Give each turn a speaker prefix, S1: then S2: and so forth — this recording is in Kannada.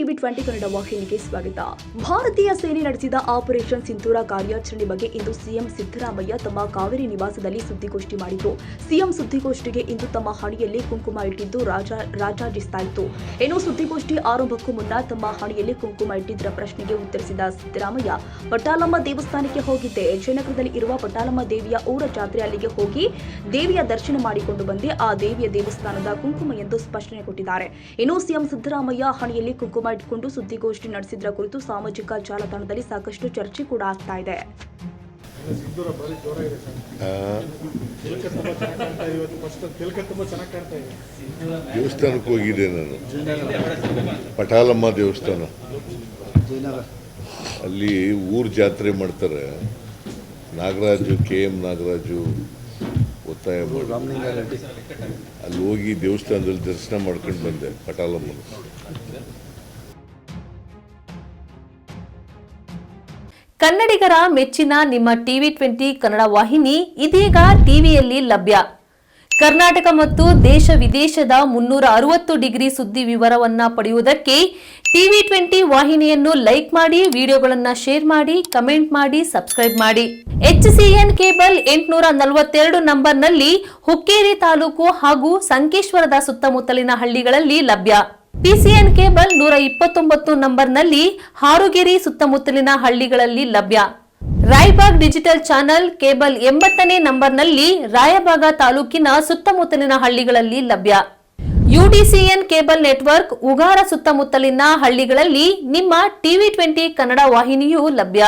S1: ಟಿವಿ 20 ಕನ್ನಡ ವಾಹಿನಿಗೆ ಸ್ವಾಗತ. ಭಾರತೀಯ ಸೇನೆ ನಡೆಸಿದ ಆಪರೇಷನ್ ಸಿಂಧೂರ ಕಾರ್ಯಾಚರಣೆ ಬಗ್ಗೆ ಇಂದು ಸಿಎಂ ಸಿದ್ದರಾಮಯ್ಯ ತಮ್ಮ ಕಾವೇರಿ ನಿವಾಸದಲ್ಲಿ ಸುದ್ದಿಗೋಷ್ಠಿ ಮಾಡಿದ್ರು. ಸಿಎಂ ಸುದ್ದಿಗೋಷ್ಠಿಗೆ ಇಂದು ತಮ್ಮ ಹಣೆಯಲ್ಲಿ ಕುಂಕುಮ ಇಟ್ಟಿದ್ದು ರಾಜಾಜಿಸ್ತಾ ಇತ್ತು. ಇನ್ನು ಸುದ್ದಿಗೋಷ್ಠಿ ಆರಂಭಕ್ಕೂ ಮುನ್ನ ತಮ್ಮ ಹಣೆಯಲ್ಲಿ ಕುಂಕುಮ ಇಟ್ಟಿದ್ದರ ಪ್ರಶ್ನೆಗೆ ಉತ್ತರಿಸಿದ ಸಿದ್ದರಾಮಯ್ಯ, ಪಟಾಲಮ್ಮ ದೇವಸ್ಥಾನಕ್ಕೆ ಹೋಗಿದ್ದೆ. ಜಯನಗರದಲ್ಲಿ ಇರುವ ಪಟಾಲಮ್ಮ ದೇವಿಯ ಊರ ಜಾತ್ರೆ, ಅಲ್ಲಿಗೆ ಹೋಗಿ ದೇವಿಯ ದರ್ಶನ ಮಾಡಿಕೊಂಡು ಬಂದೆ. ಆ ದೇವಿಯ ದೇವಸ್ಥಾನದ ಕುಂಕುಮ ಎಂದು ಸ್ಪಷ್ಟನೆ ಕೊಟ್ಟಿದ್ದಾರೆ. ಇನ್ನು ಸಿಎಂ ಸಿದ್ದರಾಮಯ್ಯ ಹಣೆಯಲ್ಲಿ ಕುಂಕುಮ ಇಟ್ಟುಕೊಂಡು ಸುದ್ದಿಗೋಷ್ಠಿ ನಡೆಸಿದ್ರ ಕುರಿತು ಸಾಮಾಜಿಕ ಜಾಲತಾಣದಲ್ಲಿ ಸಾಕಷ್ಟು ಚರ್ಚೆ ಕೂಡ ಆಗ್ತಾ ಇದೆ.
S2: ದೇವಸ್ಥಾನಕ್ಕೆ ಹೋಗಿದೆ ನಾನು, ಪಟಾಲಮ್ಮ ದೇವಸ್ಥಾನ. ಅಲ್ಲಿ ಊರು ಜಾತ್ರೆ ಮಾಡ್ತಾರೆ. ನಾಗರಾಜು, KM ನಾಗರಾಜು ಒತ್ತಾಯ ಮಾಡಿ ಅಲ್ಲಿ ಹೋಗಿ ದೇವಸ್ಥಾನದಲ್ಲಿ ದರ್ಶನ ಮಾಡ್ಕೊಂಡು ಬಂದೆ ಪಟಾಲಮ್ಮನ.
S3: ಕನ್ನಡಿಗರ ಮೆಚ್ಚಿನ ನಿಮ್ಮ ಟಿವಿ 20 ಕನ್ನಡ ವಾಹಿನಿ ಇದೀಗ ಟಿವಿಯಲ್ಲಿ ಲಭ್ಯ. ಕರ್ನಾಟಕ ಮತ್ತು ದೇಶ ವಿದೇಶದ 360 ಡಿಗ್ರಿ ಸುದ್ದಿ ವಿವರವನ್ನ ಪಡೆಯುವುದಕ್ಕೆ ಟಿವಿ 20 ವಾಹಿನಿಯನ್ನು ಲೈಕ್ ಮಾಡಿ, ವಿಡಿಯೋಗಳನ್ನು ಶೇರ್ ಮಾಡಿ, ಕಮೆಂಟ್ ಮಾಡಿ, ಸಬ್ಸ್ಕ್ರೈಬ್ ಮಾಡಿ. HCN ಕೇಬಲ್ 842 ನಂಬರ್ನಲ್ಲಿ ಹುಕ್ಕೇರಿ ತಾಲೂಕು ಹಾಗೂ ಸಂಕೇಶ್ವರದ ಸುತ್ತಮುತ್ತಲಿನ ಹಳ್ಳಿಗಳಲ್ಲಿ ಲಭ್ಯ. PCN ಕೇಬಲ್ 129 ನಂಬರ್ನಲ್ಲಿ ಹಾರುಗೆರೆ ಸುತ್ತಮುತ್ತಲಿನ ಹಳ್ಳಿಗಳಲ್ಲಿ ಲಭ್ಯ. ರಾಯಬಾಗ್ ಡಿಜಿಟಲ್ ಚಾನೆಲ್ ಕೇಬಲ್ 80ನೇ ನಂಬರ್ನಲ್ಲಿ ರಾಯಬಾಗ ತಾಲೂಕಿನ ಸುತ್ತಮುತ್ತಲಿನ ಹಳ್ಳಿಗಳಲ್ಲಿ ಲಭ್ಯ. UDCN ಕೇಬಲ್ ನೆಟ್ವರ್ಕ್ ಉಗಾರ ಸುತ್ತಮುತ್ತಲಿನ ಹಳ್ಳಿಗಳಲ್ಲಿ ನಿಮ್ಮ ಟಿವಿ 20 ಕನ್ನಡ ವಾಹಿನಿಯೂ ಲಭ್ಯ.